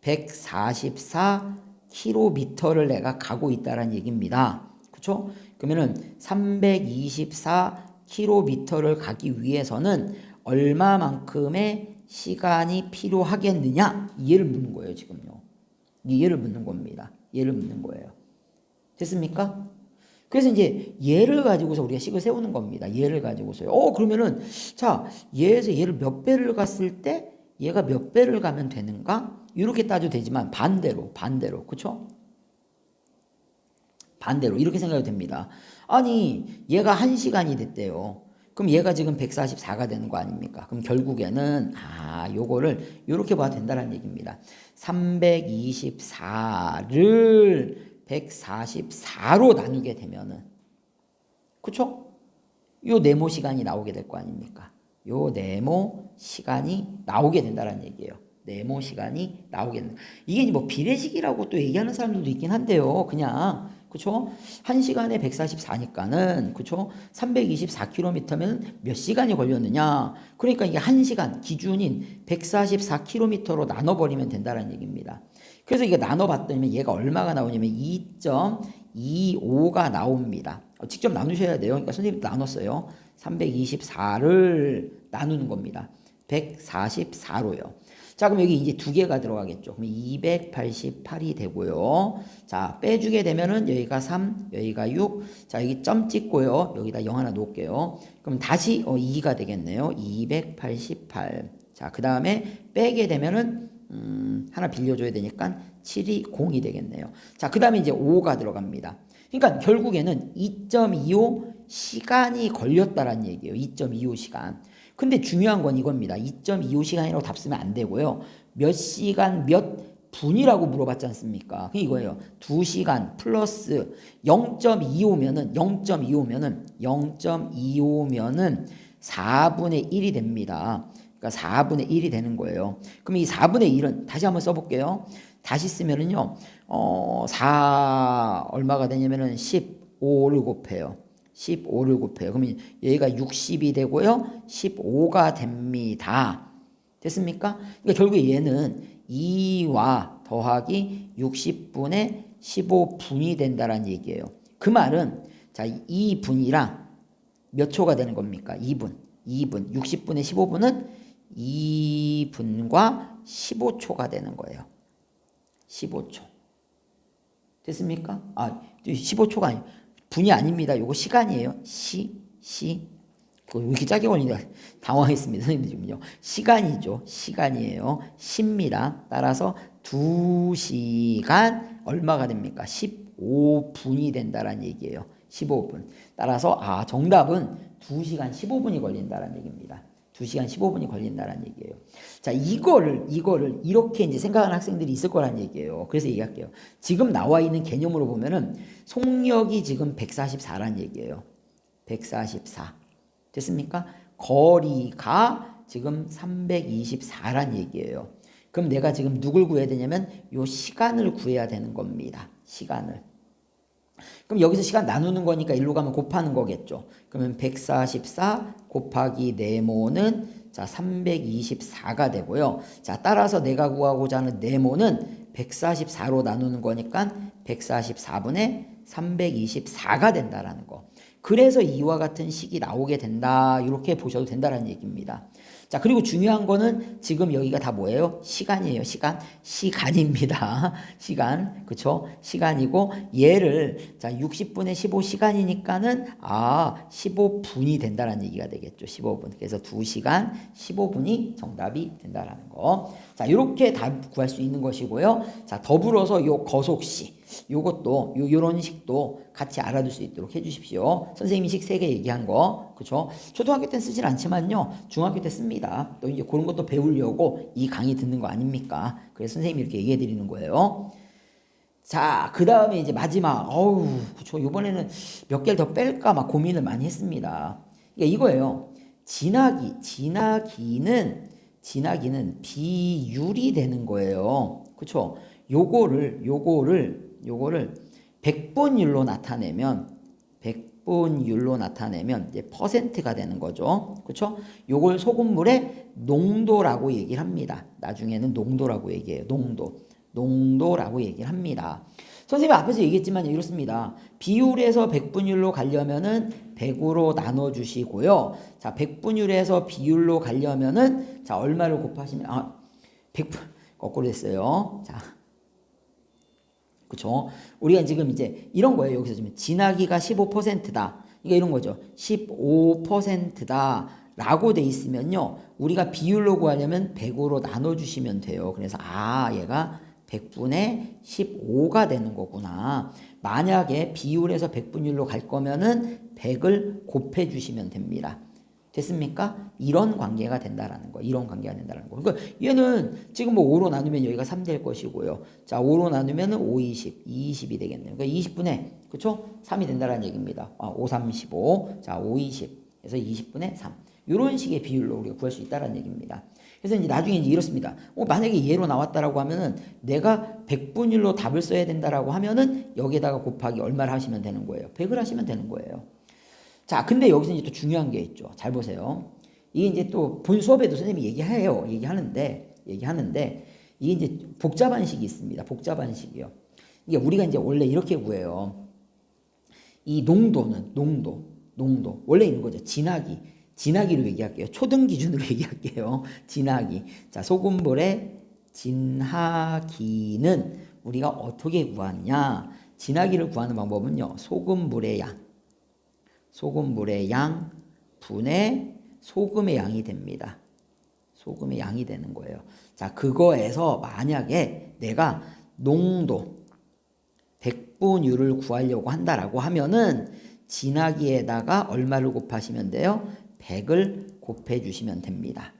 144km를 내가 가고 있다는 얘기입니다. 그렇죠? 그러면은 324km를 가기 위해서는 얼마만큼의 시간이 필요하겠느냐? 이해를 묻는 거예요, 지금요. 이해를 묻는 겁니다. 얘를 묻는 거예요. 됐습니까? 그래서 이제 얘를 가지고서 우리가 식을 세우는 겁니다. 얘를 가지고서요. 그러면은 얘에서 얘를 몇 배를 갔을 때 얘가 몇 배를 가면 되는가? 이렇게 따져도 되지만 반대로 그쵸? 반대로 이렇게 생각이 됩니다. 아니 얘가 1시간이 됐대요. 그럼 얘가 지금 144가 되는 거 아닙니까? 그럼 결국에는 요거를 이렇게 봐도 된다는 얘기입니다. 324를 144로 나누게 되면은 그쵸? 요 네모 시간이 나오게 될 거 아닙니까? 요 네모 시간이 나오게 된다는 얘기예요. 네모 시간이 나오게 된다. 이게 뭐 비례식이라고 또 얘기하는 사람들도 있긴 한데요. 그냥 그쵸? 1시간에 144니까는 그쵸? 324km면 몇 시간이 걸렸느냐? 그러니까 이게 1시간 기준인 144km로 나눠버리면 된다는 얘기입니다. 그래서 이게 나눠봤더니 얘가 얼마가 나오냐면 2.25가 나옵니다. 직접 나누셔야 돼요. 그러니까 선생님도 나눴어요. 324를 나누는 겁니다. 144로요. 자, 그럼 여기 이제 두 개가 들어가겠죠. 그럼 288이 되고요. 자, 빼주게 되면은 여기가 3, 여기가 6. 자, 여기 점 찍고요. 여기다 0 하나 놓을게요. 그럼 다시 2가 되겠네요. 288. 자, 그 다음에 빼게 되면은 하나 빌려줘야 되니까 7이 0이 되겠네요. 자, 그 다음에 이제 5가 들어갑니다. 그러니까 결국에는 2.25 시간이 걸렸다라는 얘기예요. 2.25 시간. 근데 중요한 건 이겁니다. 2.25 시간이라고 답 쓰면 안 되고요. 몇 시간 몇 분이라고 물어봤지 않습니까? 그 이거예요. 2시간 플러스 0.25면은 4분의 1이 됩니다. 그러니까 4분의 1이 되는 거예요. 그럼 이 4분의 1은 다시 한번 써볼게요. 다시 쓰면은요, 4 얼마가 되냐면은 15를 곱해요. 15를 곱해요. 그러면 얘가 60이 되고요. 15가 됩니다. 됐습니까? 그러니까 결국에 얘는 2와 더하기 60분의 15분이 된다는 얘기예요. 그 말은 자, 2분이랑 몇 초가 되는 겁니까? 2분. 60분의 15분은 2분과 15초가 되는 거예요. 15초. 됐습니까? 15초가 아니에요. 분이 아닙니다. 요거 시간이에요. 왜 이렇게 짜게 걸리냐 당황했습니다. 선생님들은요. 시간이죠. 시간이에요. 시입니다. 따라서 2시간 얼마가 됩니까? 15분이 된다는 얘기예요. 15분. 따라서 정답은 2시간 15분이 걸린다는 얘기입니다. 2시간 15분이 걸린다는 얘기예요. 자, 이거를 이렇게 이제 생각하는 학생들이 있을 거란 얘기예요. 그래서 얘기할게요. 지금 나와 있는 개념으로 보면은 속력이 지금 144란 얘기예요. 144. 됐습니까? 거리가 지금 324란 얘기예요. 그럼 내가 지금 누굴 구해야 되냐면 요 시간을 구해야 되는 겁니다. 시간을. 그럼 여기서 시간 나누는 거니까 일로 가면 곱하는 거겠죠. 그러면 144 곱하기 네모는 자 324가 되고요. 자, 따라서 내가 구하고자 하는 네모는 144로 나누는 거니까 144분의 324가 된다라는 거. 그래서 이와 같은 식이 나오게 된다. 이렇게 보셔도 된다라는 얘기입니다. 자, 그리고 중요한 거는 지금 여기가 다 뭐예요? 시간이에요. 시간입니다. 시간. 그쵸? 시간이고 얘를 자 60분의 15시간이니까는 15분이 된다는 얘기가 되겠죠. 15분. 그래서 2시간 15분이 정답이 된다라는 거. 자, 이렇게 답 구할 수 있는 것이고요. 자, 더불어서 요 거속시 요것도 요런 식도 같이 알아둘 수 있도록 해주십시오. 선생님이 식 3개 얘기한 거, 그쵸? 초등학교 때 쓰진 않지만요, 중학교 때 씁니다. 또 이제 그런 것도 배우려고 이 강의 듣는 거 아닙니까? 그래서 선생님이 이렇게 얘기해 드리는 거예요. 자, 그 다음에 이제 마지막, 그쵸? 이번에는 몇 개를 더 뺄까 막 고민을 많이 했습니다. 그러니까 이거예요. 진하기는 비율이 되는 거예요. 그쵸? 요거를 100분율로 나타내면 이제 퍼센트가 되는 거죠. 그렇죠? 요걸 소금물의 농도라고 얘기를 합니다. 나중에는 농도라고 얘기해요. 농도라고 얘기를 합니다. 선생님이 앞에서 얘기했지만 이렇습니다. 비율에서 100분율로 가려면은 100으로 나눠 주시고요. 자, 100분율에서 비율로 가려면은 자, 얼마를 곱하시면 100분 거꾸로 됐어요. 자, 그쵸? 우리가 지금 이제 이런 거예요. 여기서 지금 진하기가 15%다. 그러니까 이런 거죠. 15%다. 라고 돼 있으면요. 우리가 비율로 구하려면 100으로 나눠주시면 돼요. 그래서 얘가 100분의 15가 되는 거구나. 만약에 비율에서 100분율로 갈 거면은 100을 곱해 주시면 됩니다. 됐습니까? 이런 관계가 된다라는 거. 그러니까 얘는 지금 뭐 5로 나누면 여기가 3 될 것이고요. 자, 5로 나누면 5, 20이 되겠네요. 그러니까 20분의, 그쵸? 3이 된다라는 얘기입니다. 5, 3, 15. 자, 5, 20. 그래서 20분의 3. 이런 식의 비율로 우리가 구할 수 있다는 얘기입니다. 그래서 이제 나중에 이제 이렇습니다. 만약에 얘로 나왔다라고 하면은 내가 100분율로 답을 써야 된다라고 하면은 여기에다가 곱하기 얼마를 하시면 되는 거예요? 100을 하시면 되는 거예요. 자, 근데 여기서 이제 또 중요한 게 있죠. 잘 보세요. 이게 이제 또 본 수업에도 선생님이 얘기하는데 이게 이제 복잡한식이 있습니다. 복잡한식이요. 이게 우리가 이제 원래 이렇게 구해요. 이 농도는 농도 원래 있는 거죠. 진하기로 얘기할게요. 초등 기준으로 얘기할게요. 진하기. 자, 소금물의 진하기는 우리가 어떻게 구하느냐? 진하기를 구하는 방법은요. 소금물의 양 분의 소금의 양이 됩니다. 소금의 양이 되는 거예요. 자, 그거에서 만약에 내가 농도 100분율을 구하려고 한다라고 하면은 진하기에다가 얼마를 곱하시면 돼요? 100을 곱해 주시면 됩니다.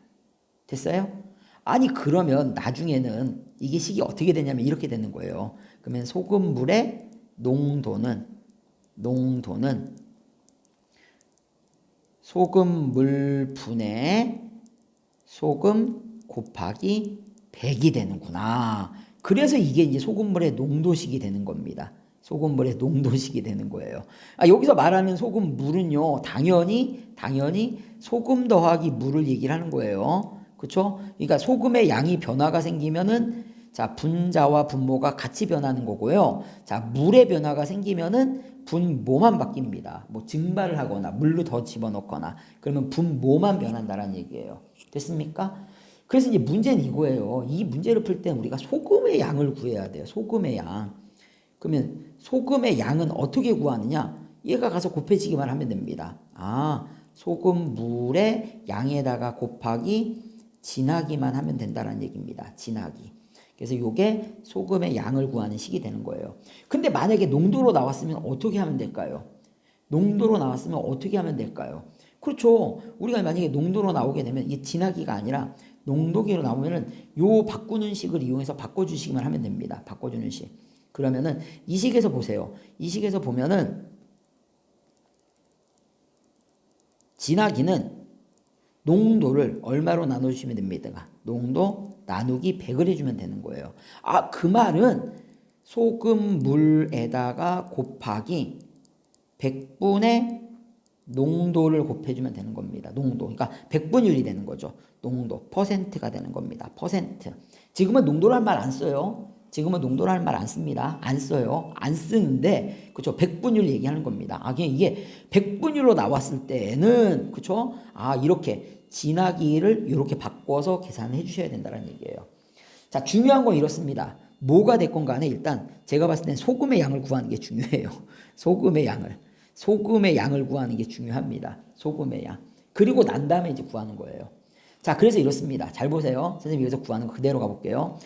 됐어요? 아니 그러면 나중에는 이게 식이 어떻게 되냐면 이렇게 되는 거예요. 그러면 소금물의 농도는 소금물 분의 소금 곱하기 100이 되는구나. 그래서 이게 이제 소금물의 농도식이 되는 겁니다. 소금물의 농도식이 되는 거예요. 여기서 말하는 소금물은요, 당연히 소금 더하기 물을 얘기를 하는 거예요. 그렇죠? 그러니까 소금의 양이 변화가 생기면은 자, 분자와 분모가 같이 변하는 거고요. 자, 물의 변화가 생기면은 분모만 바뀝니다. 뭐 증발을 하거나 물로 더 집어넣거나 그러면 분모만 변한다는 얘기예요. 됐습니까? 그래서 이제 문제는 이거예요. 이 문제를 풀 때 우리가 소금의 양을 구해야 돼요. 소금의 양. 그러면 소금의 양은 어떻게 구하느냐? 얘가 가서 곱해지기만 하면 됩니다. 소금물의 양에다가 곱하기 진하기만 하면 된다는 얘기입니다. 진하기. 그래서 이게 소금의 양을 구하는 식이 되는 거예요. 근데 만약에 농도로 나왔으면 어떻게 하면 될까요? 그렇죠. 우리가 만약에 농도로 나오게 되면 이게 진하기가 아니라 농도기로 나오면은 요 바꾸는 식을 이용해서 바꿔주시기만 하면 됩니다. 바꿔주는 식. 그러면은 이 식에서 보세요. 이 식에서 보면은 진하기는 농도를 얼마로 나눠주시면 됩니다. 농도 나누기 100을 해주면 되는 거예요. 그 말은 소금물에다가 곱하기 100분의 농도를 곱해주면 되는 겁니다. 농도. 그러니까 100분율이 되는 거죠. 농도. 퍼센트가 되는 겁니다. 퍼센트. 지금은 농도라는 말 안 써요. 지금은 농도라는 말 안 씁니다. 안 써요. 안 쓰는데, 그쵸. 100분율 얘기하는 겁니다. 그냥 이게 100분율로 나왔을 때는, 그쵸. 이렇게 진하기를 이렇게 바꿔서 계산을 해주셔야 된다는 얘기예요. 자, 중요한 건 이렇습니다. 뭐가 됐건 간에 일단 제가 봤을 땐 소금의 양을 구하는 게 중요해요. 소금의 양을 구하는 게 중요합니다. 소금의 양. 그리고 난 다음에 이제 구하는 거예요. 자, 그래서 이렇습니다. 잘 보세요. 선생님이 여기서 구하는 거 그대로 가볼게요.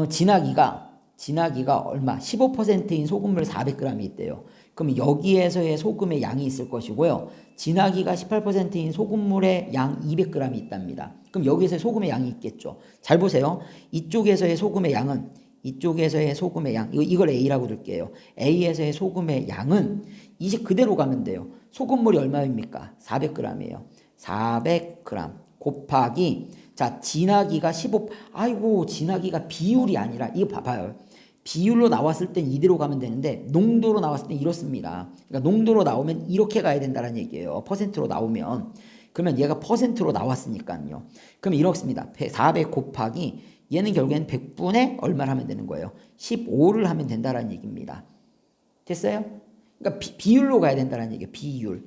진하기가 얼마? 15%인 소금물 400g이 있대요. 그럼 여기에서의 소금의 양이 있을 것이고요. 진하기가 18%인 소금물의 양 200g이 있답니다. 그럼 여기에서 소금의 양이 있겠죠. 잘 보세요. 이쪽에서의 소금의 양, 이걸 A라고 둘게요. A에서의 소금의 양은 이식 그대로 가면 돼요. 소금물이 얼마입니까? 400g이에요. 400g 곱하기 자, 진하기가 15. 진하기가 비율이 아니라 이거 봐봐요. 비율로 나왔을 땐 이대로 가면 되는데 농도로 나왔을 땐 이렇습니다. 그러니까 농도로 나오면 이렇게 가야 된다는 얘기예요. 퍼센트로 나오면. 그러면 얘가 퍼센트로 나왔으니까요. 그러면 이렇습니다. 400 곱하기 얘는 결국엔 100분의 얼마를 하면 되는 거예요? 15를 하면 된다는 얘기입니다. 됐어요? 그러니까 비율로 가야 된다는 얘기예요. 비율.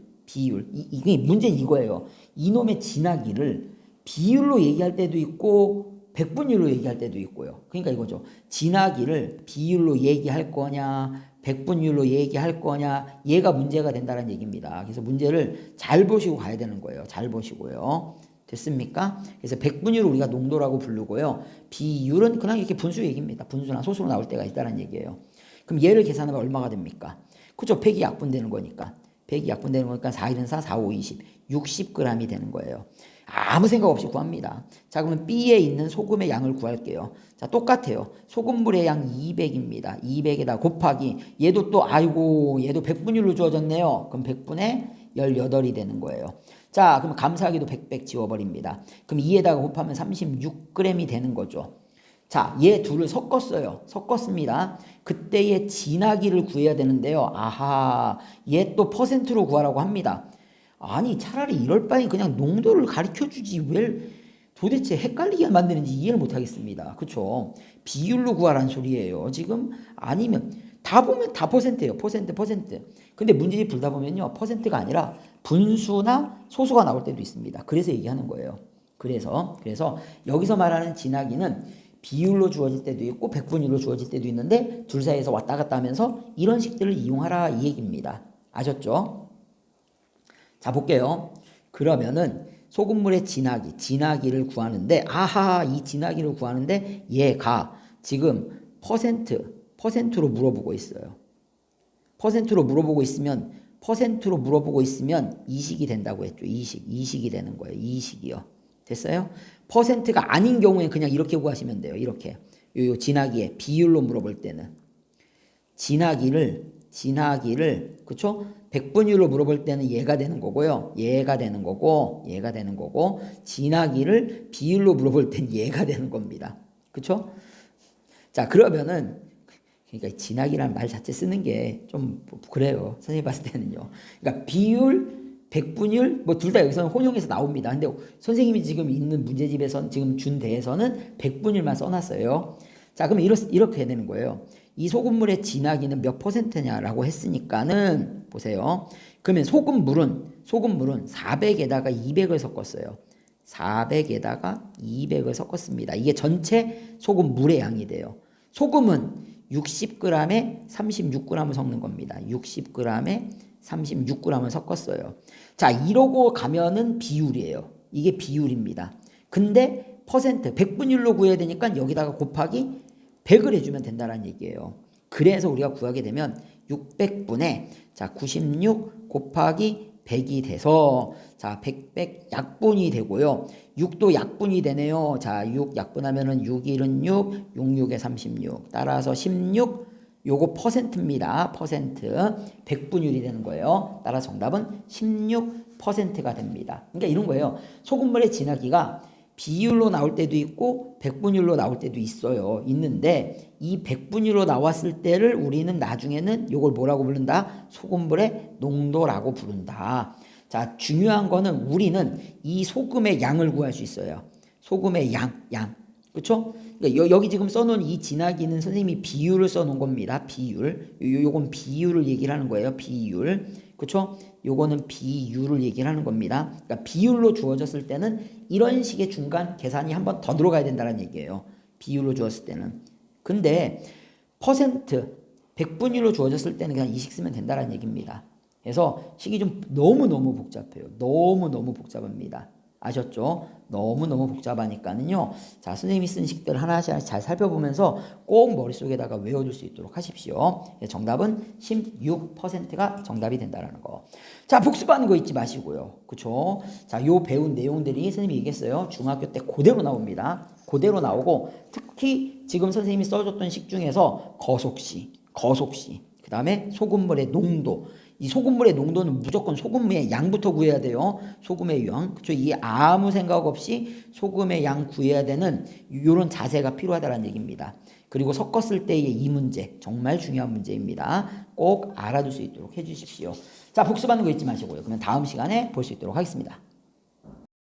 이게 문제는 이거예요. 이놈의 진하기를 비율로 얘기할 때도 있고 100분율로 얘기할 때도 있고요. 그러니까 이거죠. 진하기를 비율로 얘기할 거냐 100분율로 얘기할 거냐 얘가 문제가 된다는 얘기입니다. 그래서 문제를 잘 보시고 가야 되는 거예요. 잘 보시고요. 됐습니까? 그래서 100분율을 우리가 농도라고 부르고요. 비율은 그냥 이렇게 분수 얘기입니다. 분수나 소수로 나올 때가 있다는 얘기예요. 그럼 얘를 계산하면 얼마가 됩니까? 그죠? 100이 약분되는 거니까. 4, 1은 4, 4, 5, 20. 60g이 되는 거예요. 아무 생각 없이 구합니다. 자, 그러면 B에 있는 소금의 양을 구할게요. 자, 똑같아요. 소금물의 양 200입니다. 200에다 곱하기 얘도 100분율로 주어졌네요. 그럼 100분의 18이 되는 거예요. 자, 그럼 감사하게도 100 지워버립니다. 그럼 2에다가 곱하면 36g이 되는 거죠. 자, 얘 둘을 섞었어요. 섞었습니다. 그때의 진하기를 구해야 되는데요. 아하, 얘 또 퍼센트로 구하라고 합니다. 아니, 차라리 이럴 바에 그냥 농도를 가르쳐주지 왜 도대체 헷갈리게 만드는지 이해를 못하겠습니다. 그쵸? 비율로 구하라는 소리예요. 지금 아니면 다 보면 다 퍼센트예요. 퍼센트. 근데 문제집 풀다 보면요. 퍼센트가 아니라 분수나 소수가 나올 때도 있습니다. 그래서 얘기하는 거예요. 그래서 여기서 말하는 진하기는 비율로 주어질 때도 있고 백분율로 주어질 때도 있는데 둘 사이에서 왔다 갔다 하면서 이런 식들을 이용하라 이 얘기입니다. 아셨죠? 자, 볼게요. 그러면은 소금물의 진하기를 구하는데 아하, 이 진하기를 구하는데 얘가 지금 퍼센트로 물어보고 있어요. 퍼센트로 물어보고 있으면 이식이 된다고 했죠. 이식이 되는 거예요. 이식이요. 됐어요? 퍼센트가 아닌 경우에 그냥 이렇게 구하시면 돼요. 이렇게. 요 진하기에 비율로 물어볼 때는 진하기를 그쵸? 백분율로 물어볼 때는 얘가 되는 거고요. 얘가 되는 거고 진하기를 비율로 물어볼 때는 얘가 되는 겁니다. 그쵸? 자, 그러면은 그러니까 진하기라는 말 자체 쓰는 게 좀 그래요. 선생님 봤을 때는요. 그러니까 비율, 백분율 뭐 둘 다 여기서는 혼용해서 나옵니다. 근데 선생님이 지금 있는 문제집에선 지금 준 대에서는 백분율만 써놨어요. 자, 그럼 이렇게 되는 거예요. 이 소금물의 진하기는 몇 퍼센트냐라고 했으니까는 보세요. 그러면 소금물은 400에다가 200을 섞었어요. 400에다가 200을 섞었습니다. 이게 전체 소금물의 양이 돼요. 소금은 60g에 36g을 섞는 겁니다. 60g에 36g을 섞었어요. 자, 이러고 가면은 비율이에요. 이게 비율입니다. 근데 퍼센트, 백분율로 구해야 되니까 여기다가 곱하기 100을 해주면 된다는 얘기예요. 그래서 우리가 구하게 되면 600분의 자 96 곱하기 100이 돼서 자 100 약분이 되고요. 6도 약분이 되네요. 자 6 약분하면은 6, 1은 6, 6, 6에 36 따라서 16 요거 퍼센트입니다. 퍼센트 100분율이 되는 거예요. 따라서 정답은 16%가 됩니다. 그러니까 이런 거예요. 소금물의 진하기가 비율로 나올 때도 있고 백분율로 나올 때도 있는데 이 백분율로 나왔을 때를 우리는 나중에는 이걸 뭐라고 부른다? 소금물의 농도라고 부른다. 자, 중요한 거는 우리는 이 소금의 양을 구할 수 있어요. 소금의 양. 그렇죠? 그러니까 여기 지금 써놓은 이 진하기는 선생님이 비율을 써놓은 겁니다. 비율. 요건 비율을 얘기를 하는 거예요. 비율. 그렇죠? 요거는 비율을 얘기를 하는 겁니다. 그러니까 비율로 주어졌을 때는 이런 식의 중간 계산이 한 번 더 들어가야 된다는 얘기예요. 비율로 주었을 때는. 근데 퍼센트, 백분율로 주어졌을 때는 그냥 이식 쓰면 된다는 얘기입니다. 그래서 식이 좀 너무너무 복잡해요. 너무너무 복잡합니다. 아셨죠? 너무너무 복잡하니까는요. 자, 선생님이 쓴 식들 하나씩 잘 살펴보면서 꼭 머릿속에다가 외워둘 수 있도록 하십시오. 정답은 16%가 정답이 된다는 거. 자, 복습하는 거 잊지 마시고요. 그쵸? 자, 요 배운 내용들이 선생님이 얘기했어요. 중학교 때 그대로 나옵니다. 그대로 나오고 특히 지금 선생님이 써줬던 식 중에서 거속시, 그 다음에 소금물의 농도. 이 소금물의 농도는 무조건 소금의 양부터 구해야 돼요. 소금의 양. 그쵸? 이게 아무 생각 없이 소금의 양 구해야 되는 이런 자세가 필요하다는 얘기입니다. 그리고 섞었을 때의 이 문제 정말 중요한 문제입니다. 꼭 알아둘 수 있도록 해주십시오. 자, 복습하는 거 잊지 마시고요. 그러면 다음 시간에 볼 수 있도록 하겠습니다.